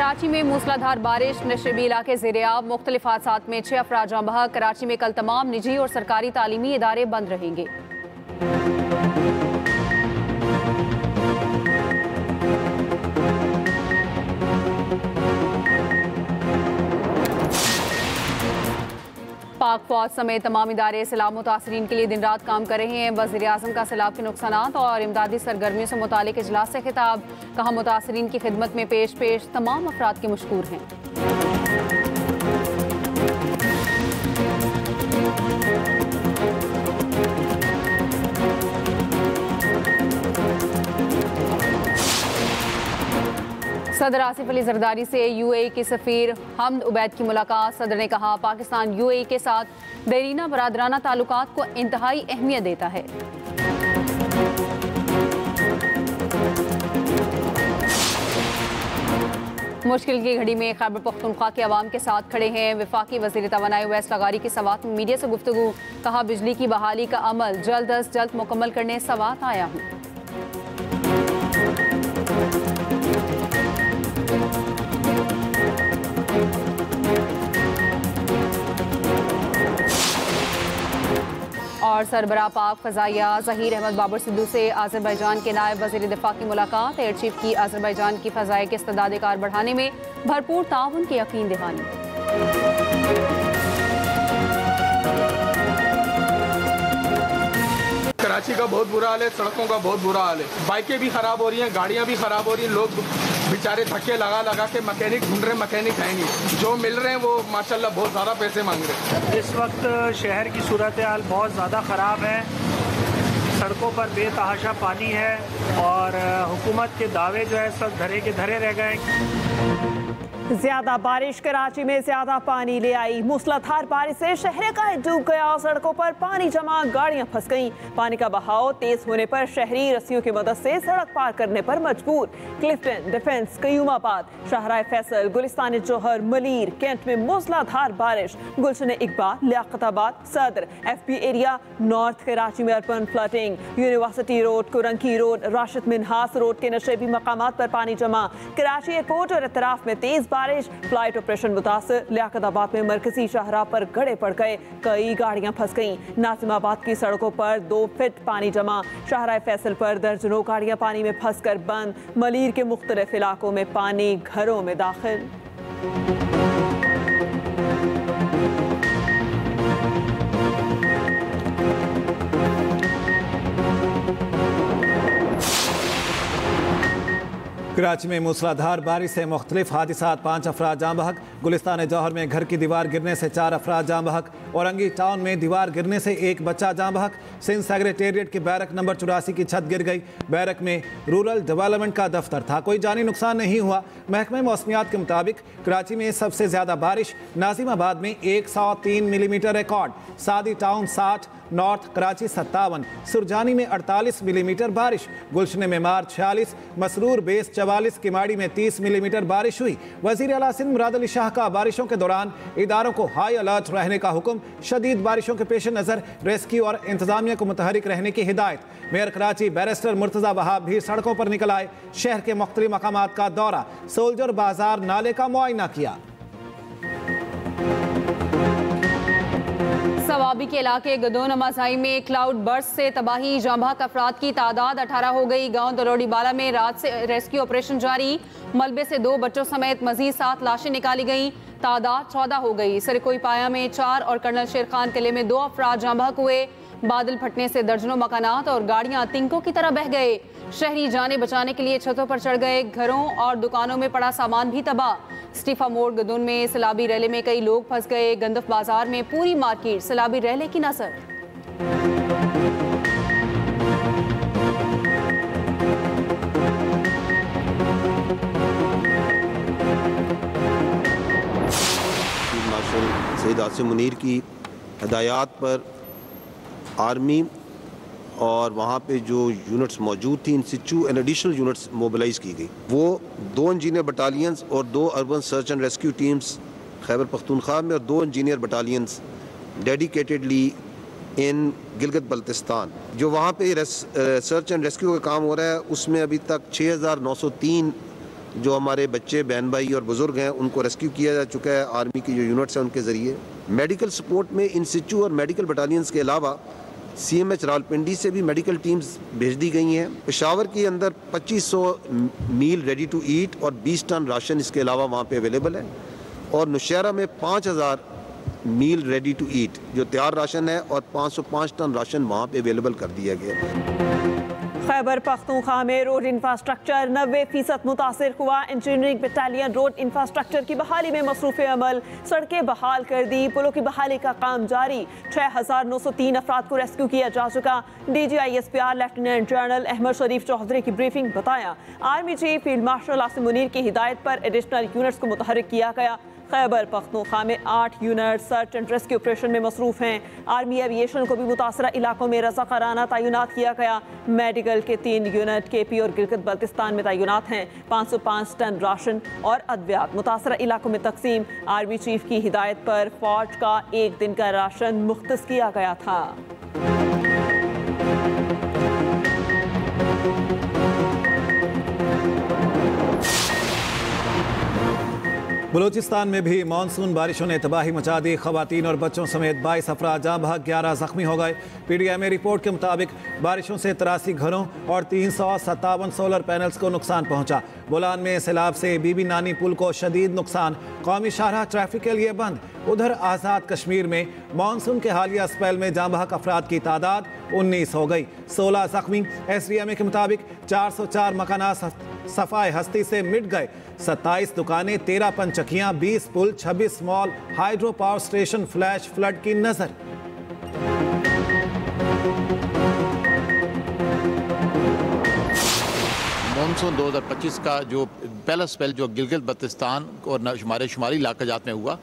कराची में मूसलाधार बारिश, नशेबी इलाके ज़ेर-ए-आब, मुख्तलिफ हादसात में 6 अफराद जाँ बहक। कराची में कल तमाम निजी और सरकारी तालीमी इदारे बंद रहेंगे। पाक फौज समेत तमाम इदारे सैलाब मुतासरीन के लिए दिन रात काम कर रहे हैं। वज़ीर आज़म का सैलाब के नुकसानात और इमदादी सरगर्मियों से मुतालिक इजलास से खिताब। कहा, मुतासरीन की खिदमत में पेश तमाम अफराद के मशकूर हैं। सदर आसिफ अली जरदारी से यूएई के सफ़ीर हमद उबैद की मुलाकात। सदर ने कहा, पाकिस्तान यूएई के साथ देरीना बरादराना ताल्लुकात को इंतहाई अहमियत देता है। मुश्किल की घड़ी में खैबर पख्तूनख्वा के अवाम के साथ खड़े हैं। वफाकी वज़ीर तवानाई उवैस लगारी की सवात में मीडिया से गुफ्तगू। कहा, बिजली की बहाली का अमल जल्द अज जल्द मुकम्मल करने सवात आया हूँ। और सरबराह पाक फ़ज़ाइया ज़हीर अहमद बाबर सिद्धू से आज़रबाईजान के नायब वज़ीर दिफ़ा की मुलाकात। एयर चीफ की आज़रबाईजान की फ़ज़ाई के इस्तेदाद कार बढ़ाने में भरपूर ताउन की यकीन दहानी। कराची का बहुत बुरा हाल है, सड़कों का बहुत बुरा हाल है। बाइकें भी खराब हो रही हैं, गाड़ियां भी खराब हो रही हैं। लोग बेचारे धक्के लगा के मैकेनिक ढूंढ रहे हैं, मैकेनिक है नहीं। जो मिल रहे हैं वो माशाल्लाह बहुत ज़्यादा पैसे मांग रहे हैं। इस वक्त शहर की सूरत हाल बहुत ज़्यादा ख़राब है। सड़कों पर बेतहाशा पानी है और हुकूमत के दावे जो है सब धरे के धरे रह गए। ज्यादा बारिश कराची में ज्यादा पानी ले आई। मूसलाधार बारिश से शहर का डूब गया। सड़कों पर पानी जमा, गाड़ियां फंस गईं। पानी का बहाव तेज होने पर शहरी रस्सियों की मदद से सड़क पार करने पर मजबूर। क्लिफ्टन, डिफेंस, कयूमाबाद, शाहराह फैसल, गुलिस्तान जौहर, मलीर, कैंट में मूसलाधार बारिश। गुलशन इकबाल, लियाकताबाद, सदर, FP एरिया, नॉर्थ कराची में urban flooding. University road, Korangi road, Rashid Minhas road के नशेबी मकामात पर पानी जमा। कराची एयरपोर्ट और इतराफ में तेज बारिश, फ्लाइट ऑपरेशन मुतासर। लियाकताबाद में मरकजी शाहराह पर गड़े पड़ गए, कई गाड़ियां फंस गईं। नाजिमाबाद की सड़कों पर 2 फीट पानी जमा। शाहराह फैसल पर दर्जनों गाड़ियां पानी में फंसकर बंद। मलीर के मुख्तलिफ इलाकों में पानी घरों में दाखिल। कराची में मूसलाधार बारिश से मुख्तलिफ हादिसात, 5 अफराद जाँ बहक। गुलिस्तान जौहर में घर की दीवार गिरने से 4 अफराद जाँ बहक। औरंगी टाउन में दीवार गिरने से 1 बच्चा जाँ बहक। सिंध सेक्रेटेरिएट के बैरक नंबर 84 की छत गिर गई। बैरक में रूरल डेवलपमेंट का दफ्तर था, कोई जानी नुकसान नहीं हुआ। महकमे मौसमियात के मुताबिक कराची में सबसे ज़्यादा बारिश नाजिमाबाद में 103 मिलीमीटर रिकॉर्ड। सादी टाउन 60, नॉर्थ कराची 57, सुरजानी में 48 मिलीमीटर बारिश। गुलशन में मार 46, मसरूर बेस 44, किमाड़ी में 30 मिलीमीटर बारिश हुई। वज़ीर आला सिंध मुराद अली शाह का बारिशों के दौरान इदारों को हाई अलर्ट रहने का हुक्म। शदीद बारिशों के पेश नज़र रेस्क्यू और इंतजामिया को मुतहरिक रहने की हिदायत। मेयर कराची बैरिस्टर मुर्तज़ा वहाब भी सड़कों पर निकल आए। शहर के मुख्तलिफ मकामात का दौरा, सोल्जर बाजार नाले का मुआयना किया। सवाबी के इलाके गदोन नमाज़ाई में क्लाउड बर्स्ट से तबाही, जाँ बहक अफराद की तादाद 18 हो गई। गांव दलोड़ी बाला में रात से रेस्क्यू ऑपरेशन जारी। मलबे से 2 बच्चों समेत मजीद 7 लाशें निकाली गईं, तादाद 14 हो गई। सरकोई पाया में 4 और कर्नल शेर खान किले में 2 अफराद जाँ बहक हुए। बादल फटने से दर्जनों मकानात और गाड़ियां तिनकों की तरह बह गए। शहरी जाने बचाने के लिए छतों पर चढ़ गए। घरों और दुकानों में पड़ा सामान भी तबाह। स्टीफा मोड़ गदून में सैलाबी रैले में कई लोग फंस गए। गंदफ बाजार में पूरी मार्केट सैलाबी रैले की नजर। मार्शल सईद आसिम मुनीर की हदायत पर आर्मी और वहाँ पे जो यूनिट्स मौजूद थी, इन सिचू एंड एडिशनल यूनिट्स मोबिलाइज की गई। वो 2 इंजीनियर बटालियंस और 2 urban search and rescue teams Khyber Pakhtunkhwa में और 2 इंजीनियर बटालियंस डेडिकेटेडली इन गिलगित बल्तिस्तान। जो वहाँ पे सर्च एंड रेस्क्यू का काम हो रहा है उसमें अभी तक 6903 जो हमारे बच्चे, बहन भाई और बुज़ुर्ग हैं उनको रेस्क्यू किया जा चुका है आर्मी की जो यूनिट्स हैं उनके ज़रिए। मेडिकल सपोर्ट में इन सिचू और मेडिकल बटालियंस के अलावा CMH रावलपिंडी से भी मेडिकल टीम्स भेज दी गई हैं। पेशावर के अंदर 2500 मील रेडी टू ईट और 20 टन राशन इसके अलावा वहाँ पे अवेलेबल है, और नौशहरा में 5000 मील रेडी टू ईट जो तैयार राशन है और 505 टन राशन वहाँ पे अवेलेबल कर दिया गया है। खैबर पख्तूनख्वा में रोड इंफ्रास्ट्रक्चर 90% मुतासिर हुआ। इंजीनियरिंग बटालियन रोड इंफ्रास्ट्रक्चर की बहाली में मसरूफ अमल, सड़कें बहाल कर दी, पुलों की बहाली का काम जारी। 6903 अफराद को रेस्क्यू किया जा चुका। DGISPR लेफ्टिनेंट जनरल अहमद शरीफ चौधरी की ब्रीफिंग बताया। Army chief field marshal Asim Munir की हिदायत पर एडिशनल यूनिट्स को मुतहर्रिक किया गया। खैबर पख्तूनख्वा में 8 unit search and rescue operation में मसरूफ हैं। आर्मी एविएशन को भी मुतासरा इलाकों में रज़ाकाराना तैनात किया गया। मेडिकल के 3 यूनिट KP और गिलगित बल्तिस्तान में तैनात हैं। 505 टन राशन और अद्वियात मुतासरा इलाकों में तकसीम। आर्मी चीफ की हिदायत पर फौज का 1 दिन का राशन मुख्तस किया गया था। बलूचिस्तान में भी मानसून बारिशों ने तबाही मचा दी। खवातीन और बच्चों समेत 22 अफराद जाँ बहक, 11 जख्मी हो गए। PDMA रिपोर्ट के मुताबिक बारिशों से 83 घरों और 357 सोलर पैनल्स को नुकसान पहुंचा। बोलान में सैलाब से बीबी नानी पुल को शदीद नुकसान, कौमी शाहराह ट्रैफिक के लिए बंद। उधर आज़ाद कश्मीर में मानसून के हालिया स्पेल में जाँ बहक अफराद की तादाद 19 हो गई, 16 जख्मी। SDMA के मुताबिक 404 मकानात सफाई हस्ती से मिट गए। 27 दुकानें, 13 पंचकियां, 20 पुल, 26 mall, hydro power station flash flood की नजर। मानसून 2025 का जो पहला स्पेल जो गिलगित बल्तिस्तान और हमारे शुमारी इलाकाजात में हुआ,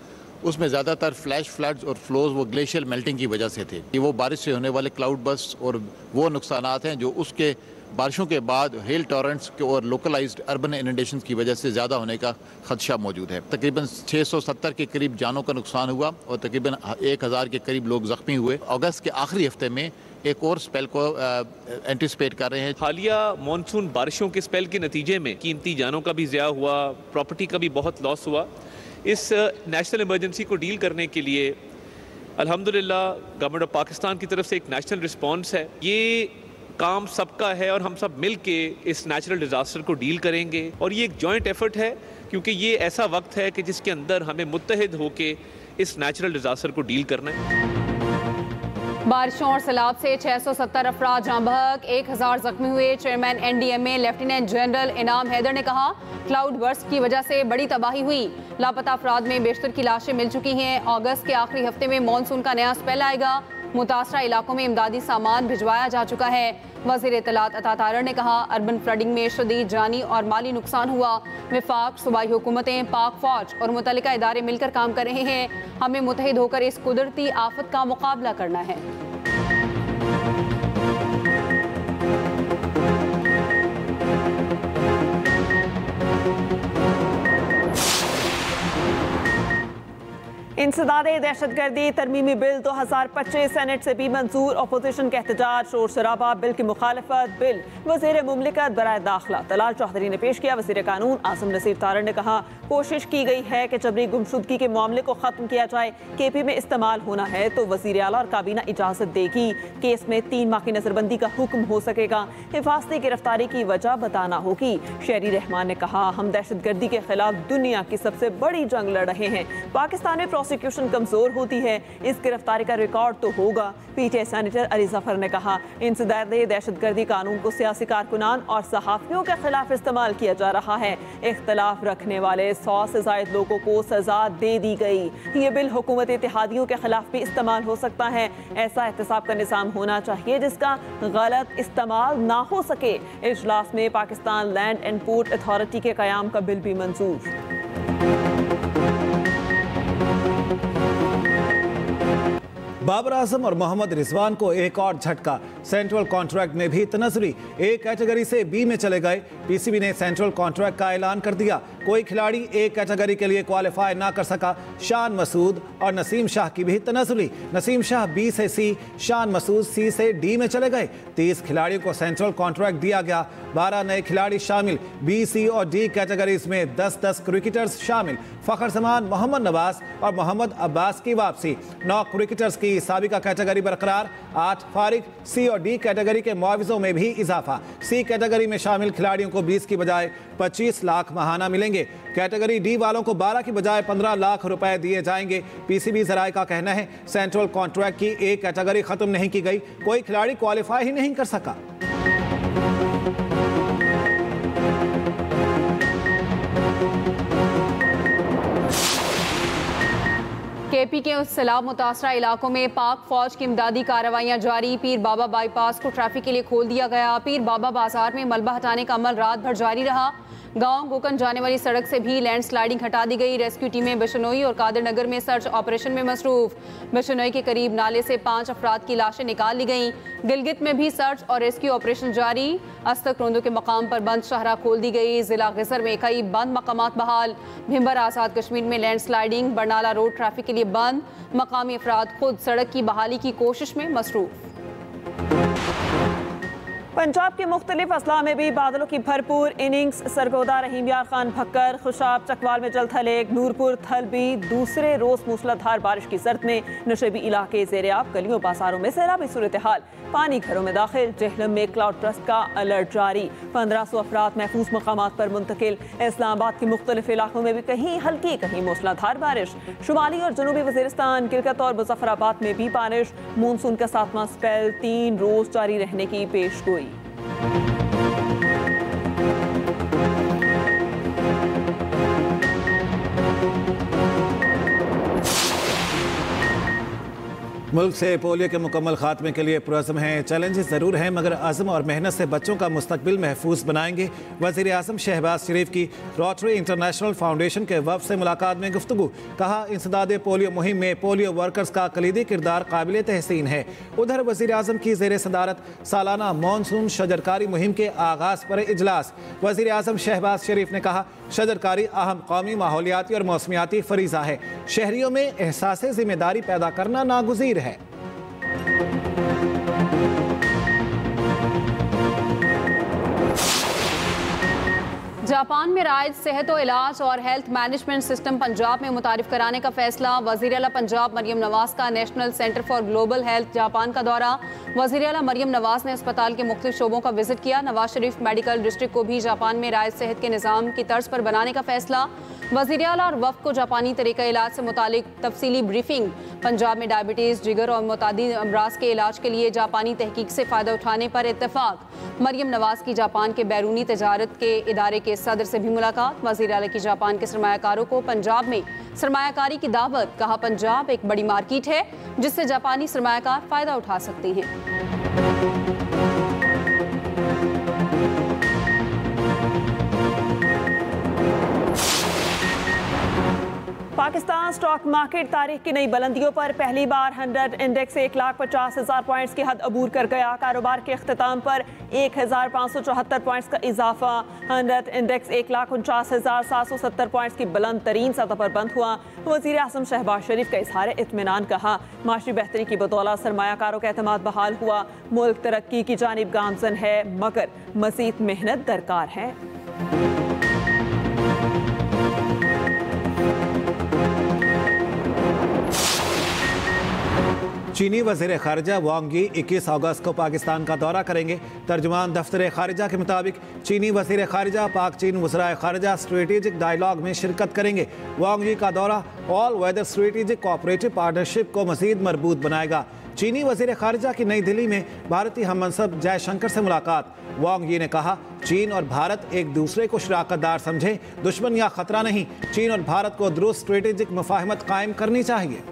उसमें ज़्यादातर फ्लैश फ्लड्स और फ्लोज वो ग्लेशियल मेल्टिंग की वजह से थे। ये वो बारिश से होने वाले क्लाउड बस्ट और वो नुकसानात हैं जो उसके बारिशों के बाद हेल टॉरेंट्स के और लोकलाइज्ड अर्बन इनंडेशन की वजह से ज़्यादा होने का खदशा मौजूद है। तकरीबन 670 के करीब जानों का नुकसान हुआ और तकरीबन 1000 के करीब लोग ज़ख्मी हुए। अगस्त के आखिरी हफ्ते में एक और स्पेल को एंटिसिपेट कर रहे हैं। हालिया मानसून बारिशों के स्पेल के नतीजे में कीमती जानों का भी ज़िया हुआ, प्रॉपर्टी का भी बहुत लॉस हुआ। इस नेशनल इमरजेंसी को डील करने के लिए अल्हम्दुलिल्लाह गवर्नमेंट ऑफ पाकिस्तान की तरफ से एक नेशनल रिस्पॉन्स है। ये काम सबका है और हम सब मिल के इस नेचुरल डिज़ास्टर को डील करेंगे, और ये एक जॉइंट एफर्ट है क्योंकि ये ऐसा वक्त है कि जिसके अंदर हमें मुत्तहिद होके इस नेचुरल डिज़ास्टर को डील करना है। बारिशों और सैलाब से 670 अफराद जाँ बहक, 1000 जख्मी हुए। चेयरमैन NDMA लेफ्टिनेंट जनरल इनाम हैदर ने कहा, क्लाउड बर्स्ट की वजह से बड़ी तबाही हुई। लापता अफराद में बेशतर की लाशें मिल चुकी हैं। अगस्त के आखिरी हफ्ते में मानसून का नया स्पेल आएगा। मुतासरा इलाकों में इमदादी सामान भिजवाया जा चुका है। वज़ीर इत्तलात अता तारर ने कहा, अर्बन फ्लडिंग में शदीद जानी और माली नुकसान हुआ। वफाक, सूबाई हुकूमतें, पाक फौज और मुतल्लिका इदारे मिलकर काम कर रहे हैं। हमें मुत्तहिद होकर इस कुदरती आफत का मुकाबला करना है। इंसदादे दहशतगर्दी तरमीमी बिल 2025 सेनेट से भी मंजूर। अपोजिशन का एहतजाज, शोर शराबा, बिल की मुखालफत। बिल वज़ीर मुमलिकत बराए दाखिला तलाल चौधरी ने पेश किया। वज़ीर कानून आसिम नसीर तारड़ ने कहा, कोशिश की गई है कि जबरी गुमशुदगी के मामले को ख़त्म किया जाए। KP में इस्तेमाल होना है तो वज़ीर आला और काबीना इजाज़त देगी। केस में 3 माह की नजरबंदी का हुक्म हो सकेगा। हिफाजती गिरफ्तारी की वजह बताना होगी। शहरी रहमान ने कहा, हम दहशतगर्दी के खिलाफ दुनिया की सबसे बड़ी जंग लड़ रहे हैं। पाकिस्तान में प्रोसिक्यूशन कमजोर होती है, इस गिरफ्तारी का रिकॉर्ड तो होगा। PTI सेनेटर अली जफर ने कहा, इंसदादे दहशतगर्दी कानून को सियासी कारकुनान और सहाफ़ियों के खिलाफ इस्तेमाल किया जा रहा है। इख्तलाफ रखने वाले 100 से ज़ायद लोगों को सजा दे दी गई। ये बिल हुकूमत इत्तेहादियों के खिलाफ भी इस्तेमाल हो सकता है। ऐसा एहतसाब का निज़ाम होना चाहिए जिसका गलत इस्तेमाल ना हो सके। इजलास में Pakistan land and port authority के क़याम का बिल भी मंजूर। बाबर आजम और मोहम्मद रिजवान को एक और झटका, सेंट्रल कॉन्ट्रैक्ट में भी तनज़ुली, ए कैटेगरी से बी में चले गए। पीसीबी ने सेंट्रल कॉन्ट्रैक्ट का ऐलान कर दिया, कोई खिलाड़ी ए कैटेगरी के लिए क्वालिफाई ना कर सका। शान मसूद और नसीम शाह की भी तनज़ुली, नसीम शाह बी से सी, शान मसूद सी से डी में चले गए। 30 खिलाड़ियों को सेंट्रल कॉन्ट्रैक्ट दिया गया, 12 नए खिलाड़ी शामिल, बी, सी और डी कैटेगरीज में 10-10 क्रिकेटर्स शामिल। फखर जमान, मोहम्मद नवाज और मोहम्मद अब्बास की वापसी। 9 क्रिकेटर्स की साबिका कैटेगरी बरकरार, 8 फारिग। सी और डी कैटेगरी के मुआवजों में भी इजाफा, सी कैटेगरी में शामिल खिलाड़ियों को 20 की बजाय 25 लाख माहाना मिलेंगे। कैटेगरी डी वालों को 12 की बजाय 15 लाख रुपए दिए जाएंगे। पीसीबी जराये का कहना है, सेंट्रल कॉन्ट्रैक्ट की एक कैटेगरी खत्म नहीं की गई, कोई खिलाड़ी क्वालिफाई ही नहीं कर सका। केपी के सैलाब मुतासरा इलाकों में पाक फौज की इमदादी कार्रवाइयां जारी। पीर बाबा बाईपास को ट्रैफिक के लिए खोल दिया गया। पीर बाबा बाजार में मलबा हटाने का अमल रात भर जारी रहा। गांव गोकन जाने वाली सड़क से भी लैंडस्लाइडिंग हटा दी गई। रेस्क्यू टीमें बिशनोई और कादिर नगर में सर्च ऑपरेशन में मसरूफ। बिशनोई के करीब नाले से 5 अफराद की लाशें निकाल ली गईं। गिलगित में भी सर्च और रेस्क्यू ऑपरेशन जारी। अस्तक रोंदो के मकाम पर बंद शाहरा खोल दी गई। जिला गिजर में कई बंद मकामात बहाल। भिंबर आजाद कश्मीर में लैंडस्लाइडिंग, बरनाला रोड ट्रैफिक के लिए बंद। मकामी अफराद खुद सड़क की बहाली की कोशिश में मसरूफ। पंजाब के मुख्तलिफ अजला में भी बादलों की भरपूर इनिंग्स। सरगोदा, रहीम यार खान, भक्कर, खुशाब, चकवाल में जल थलेग, नूरपुर, थलबी। दूसरे रोज मूसलाधार बारिश की जरद में नशेबी इलाके ज़ेर-ए-आब, गलियों बाजारों में सैलाबी सूरत हाल। पानी घरों में दाखिल। जेहलम में क्लाउड ट्रस्ट का अलर्ट जारी। 1500 अफराद महफूज मकामात पर मुंतकिल। इस्लामाबाद के मुख्तलिफ इलाकों में भी कहीं हल्की कहीं मूसलाधार बारिश। शुमाली और जनूबी वज़ीरिस्तान, गिलगित और मुजफ्फराबाद में भी बारिश। मानसून का 7वां स्पेल 3 रोज जारी रहने की पेशगोई। मुल्क से पोलियो के मुकम्मल खात्मे के लिए पुरज़्म हैं। चैलेंजेस ज़रूर हैं मगर अज़्म और मेहनत से बच्चों का मुस्तकबिल महफूज बनाएंगे। वज़ीर आज़म शहबाज शरीफ की रोटरी इंटरनेशनल फाउंडेशन के वफ़द से मुलाकात में गुफ्तगू। कहा, इंसदाद पोलियो मुहिम में पोलियो वर्कर्स का कलीदी किरदार काबिल तहसीन है। उधर वज़ीर आज़म की ज़ेर सदारत सालाना मानसून शजरकारी मुहिम के आगाज़ पर इजलास। वज़ीर आज़म शहबाज शरीफ ने कहा, शजरकारी अहम कौमी माहौलियाती और मौसमियाती फरीज़ा है। शहरियों में एहसास ज़िम्मेदारी पैदा करना नागुज़ीर है। जापान में राइज सेहत और इलाज और हेल्थ मैनेजमेंट सिस्टम पंजाब में मुतारिफ कराने का फैसला। वज़ीर आला पंजाब मरियम नवाज का national centre for global health Japan का दौरा। वज़ीर आला मरियम नवाज ने अस्पताल के मुख्तलिफ शोबों का विजिट किया। नवाज शरीफ मेडिकल डिस्ट्रिक्ट को भी जापान में राइज सेहत के निज़ाम की तर्ज पर बनाने का फैसला। वज़ीर आला और वफ़द को जापानी तरीका इलाज से मुतालिक तफसीली ब्रीफिंग। पंजाब में डायबिटीज़, जिगर और मुतादिद अमराज के इलाज के लिए जापानी तहकीक से फ़ायदा उठाने पर इत्तेफाक। मरियम नवाज की जापान के बैरूनी तजारत के इदारे के सदर से भी मुलाकात। वज़ीर आला की जापान के सरमायाकारों को पंजाब में सरमायाकारी की दावत। कहा, पंजाब एक बड़ी मार्केट है जिससे जापानी सरमायाकार फ़ायदा उठा सकते हैं। पाकिस्तान स्टॉक मार्केट तारीख की नई बुलंदियों पर पहली बार 100 इंडेक्स 1,50,000 पॉइंट्स की हद अबूर कर गया। कारोबार के अख्ताम पर 1,574 पॉइंट्स का इजाफा। 100 इंडेक्स 1,49,770 पॉइंट्स की बुलंद तरीन सतह पर बंद हुआ। वज़ीर आज़म शहबाज शरीफ का इज़हार इत्मीनान। कहा, माशी बेहतरी की बदौलत सरमायाकारों का एतमाद बहाल हुआ। मुल्क तरक्की की जानिब गामजन है मगर मज़ीद मेहनत दरकार है। चीनी वज़ीर ख़ारिजा वांग यी 21 अगस्त को पाकिस्तान का दौरा करेंगे। तर्जुमान दफ्तर ख़ारिजा के मुताबिक चीनी वज़ीर ख़ारिजा पाक चीन वज़राए ख़ारिजा स्ट्रेटेजिक डायलॉग में शिरकत करेंगे। वांग यी का दौरा all weather strategic cooperative partnership को मज़ीद मजबूत बनाएगा। चीनी वज़ीर ख़ारिजा की नई दिल्ली में भारतीय हम मनसब जयशंकर से मुलाकात। वांग यी ने कहा, चीन और भारत एक दूसरे को शराकतदार समझें, दुश्मन या ख़तरा नहीं। चीन और भारत को दुरुस्त स्ट्रेटेजिक मुफाहमत कायम करनी चाहिए।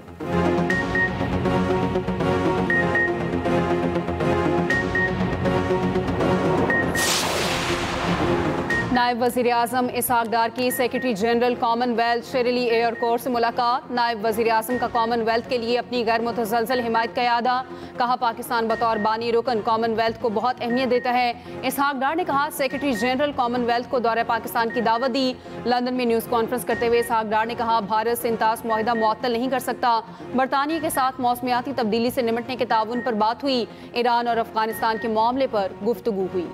नायब वज़ीर आज़म इसहाक डार की secretary general commonwealth Shirley Ayorkor से मुलाकात। नायब वज़ीर आज़म का कॉमनवेल्थ के लिए अपनी गैर मुतज़लज़ल हिमायत का इरादा। कहा पाकिस्तान बतौर बानी रुकन कॉमनवेल्थ को बहुत अहमियत देता है। इसहाक डार ने कहा सेक्रेटरी जनरल कॉमनवेल्थ को दौरे पाकिस्तान की दावत दी। लंदन में न्यूज़ कॉन्फ्रेंस करते हुए इसहाक डार ने कहा भारत से इंतास मुआहिदा मुअत्तल नहीं कर सकता। बरतानिया के साथ मौसमियाती तब्दीली से निपटने के ताउन पर बात हुई। ईरान और अफगानिस्तान के मामले पर गुफ्तगू हुई।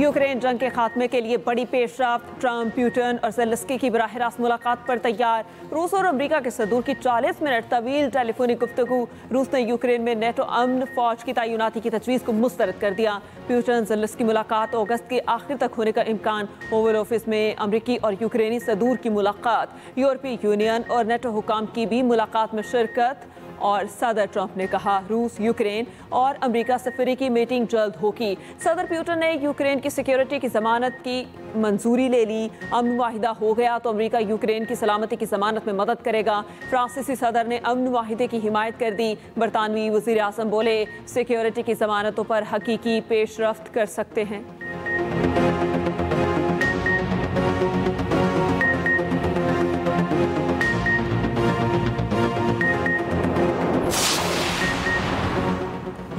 यूक्रेन जंग के खात्मे के लिए बड़ी पेशरफ्त। ट्रंप, पुतिन और ज़ेलेंस्की की बराह रास्त मुलाकात पर तैयार। रूस और अमेरिका के सदूर की 40 मिनट तवील टेलीफोनिक गुफ्तगू। रूस ने यूक्रेन में नेटो अमन फौज की तैनाती की तजवीज़ को मुस्तरद कर दिया। पुतिन ज़ेलेंस्की मुलाकात अगस्त के आखिर तक होने का इम्कान। ओवल ऑफिस में अमरीकी और यूक्रेनी सदूर की मुलाकात। यूरोपीय यूनियन और नेटो हुकाम की भी मुलाकात में शिरकत। और सदर ट्रंप ने कहा रूस, यूक्रेन और अमेरिका से अफ्रीकी मीटिंग जल्द होगी। सदर पुतिन ने यूक्रेन की सिक्योरिटी की जमानत की मंजूरी ले ली। अमन वाहिदा हो गया तो अमेरिका यूक्रेन की सलामती की जमानत में मदद करेगा। फ्रांसीसी सदर ने अमन वाहिदे की हिमायत कर दी। बरतानवी वज़ीर आज़म बोले सिक्योरिटी की जमानतों पर हकीकी पेशरफ्त कर सकते हैं।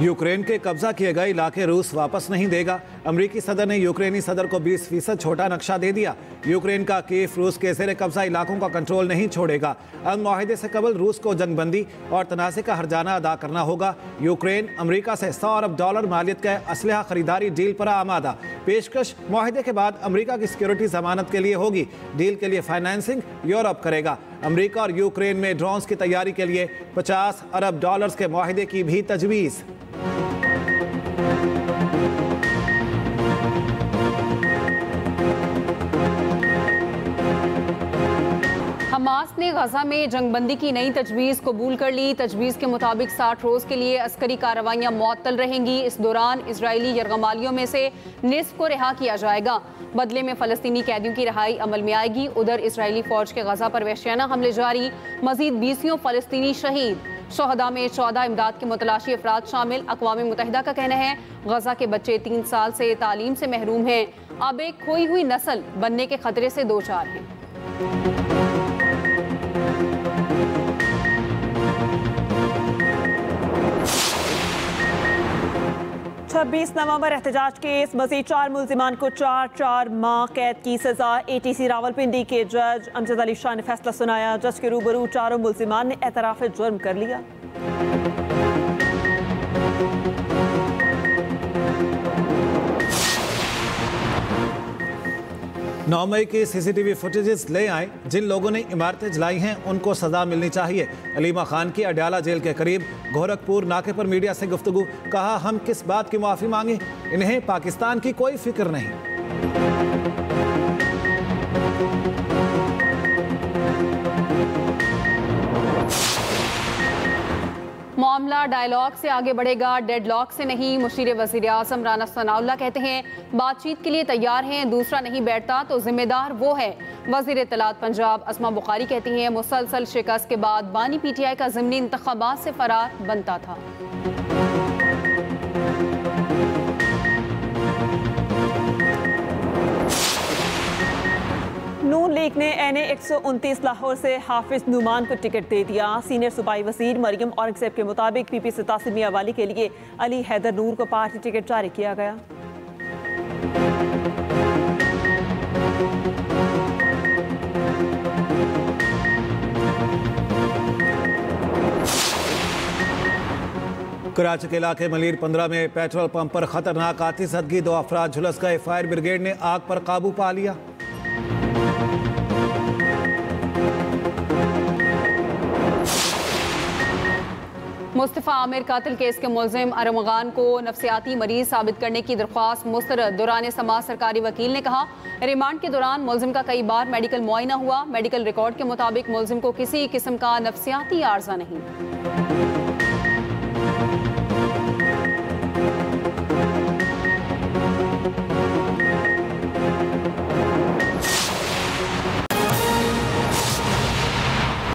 यूक्रेन के कब्जा किए गए इलाके रूस वापस नहीं देगा। अमरीकी सदर ने यूक्रेनी सदर को 20% छोटा नक्शा दे दिया। यूक्रेन का कीव रूस के ज़ेर कब्जा इलाकों का कंट्रोल नहीं छोड़ेगा। अमन मुआहिदे से कबल रूस को जंगबंदी और तनाज़े का हर्जाना अदा करना होगा। यूक्रेन अमरीका से $100 अरब मालियत का असलहा खरीदारी डील पर आमादा। पेशकश मुआहिदे के बाद अमरीका की सिक्योरिटी जमानत के लिए होगी। डील के लिए फाइनेंसिंग यूरोप करेगा। अमरीका और यूक्रेन में ड्रोन्स की तैयारी के लिए $50 अरब के मुआहिदे की भी तजवीज़। हमास ने गजा में जंगबंदी की नई तजवीज़ कबूल कर ली। तजवीज़ के मुताबिक 60 रोज़ के लिए अस्करी कार्रवाइयाँ मुअत्तल रहेंगी। इस दौरान इजरायली यरगमालियों में से निस्फ को रिहा किया जाएगा। बदले में फ़लस्तीनी कैदियों की रिहाई अमल में आएगी। उधर इजरायली फ़ौज के गजा पर वहशियाना हमले जारी। मज़ीद 20 फ़लस्तीनी शहीद। शहदा में 14 इमदाद के मुतलाशी अफराद शामिल। अक़वाम मुत्तहिदा का कहना है गजा के बच्चे 3 साल से तालीम से महरूम हैं। अब एक खोई हुई नस्ल बनने के खतरे से दो चार हैं। 26 नवंबर एहतजाज केस। मज़ीद 4 मुल्जिमान को 4 माह कैद की सजा। ATC रावलपिंडी के जज अमजद अली शाह ने फैसला सुनाया। जज के रूबरू चारों मुल्जिमान ने एतराफ़ जुर्म कर लिया। 9 मई की CCTV फुटेजेस ले आए। जिन लोगों ने इमारतें जलाई हैं उनको सजा मिलनी चाहिए। अलीमा खान की अडयाला जेल के करीब गोरखपुर नाके पर मीडिया से गुफ्तगू। कहा हम किस बात की माफ़ी मांगे, इन्हें पाकिस्तान की कोई फिक्र नहीं। मामला डायलॉग से आगे बढ़ेगा, डेडलॉक से नहीं। मुशीर वज़ीर आज़म राना सनाउल्लाह कहते हैं बातचीत के लिए तैयार हैं, दूसरा नहीं बैठता तो जिम्मेदार वो है। वज़ीर इत्तलात पंजाब अस्मा बुखारी कहती हैं मुसलसल शिकस्त के बाद बानी PTI का ज़िमनी इंतखाबात से फरार बनता था। नून लीग ने NA 129 लाहौर से हाफिज नुमान को टिकट दे दिया। सीनियर सूबाई वजीर मरियम औरंगज़ेब के मुताबिक PP से तासिर मियां वाली के लिए अली हैदर नूर को पार्टी टिकट जारी किया गया। कराची के इलाके मलीर 15 में पेट्रोल पंप पर खतरनाक आतिशबाजी, 2 अफराद झुलस गए। फायर ब्रिगेड ने आग पर काबू पा लिया। मुस्तफ़ा आमिर कातिल केस के मुलजिम अरमगान को नफ्सियाती मरीज साबित करने की दरख्वास्त मुस्तरद। दौरान समाअत सरकारी वकील ने कहा रिमांड के दौरान मुलजिम का कई बार मेडिकल मुआयना हुआ। मेडिकल रिकॉर्ड के मुताबिक मुलजिम को किसी किस्म का नफ्सियाती आर्जा नहीं।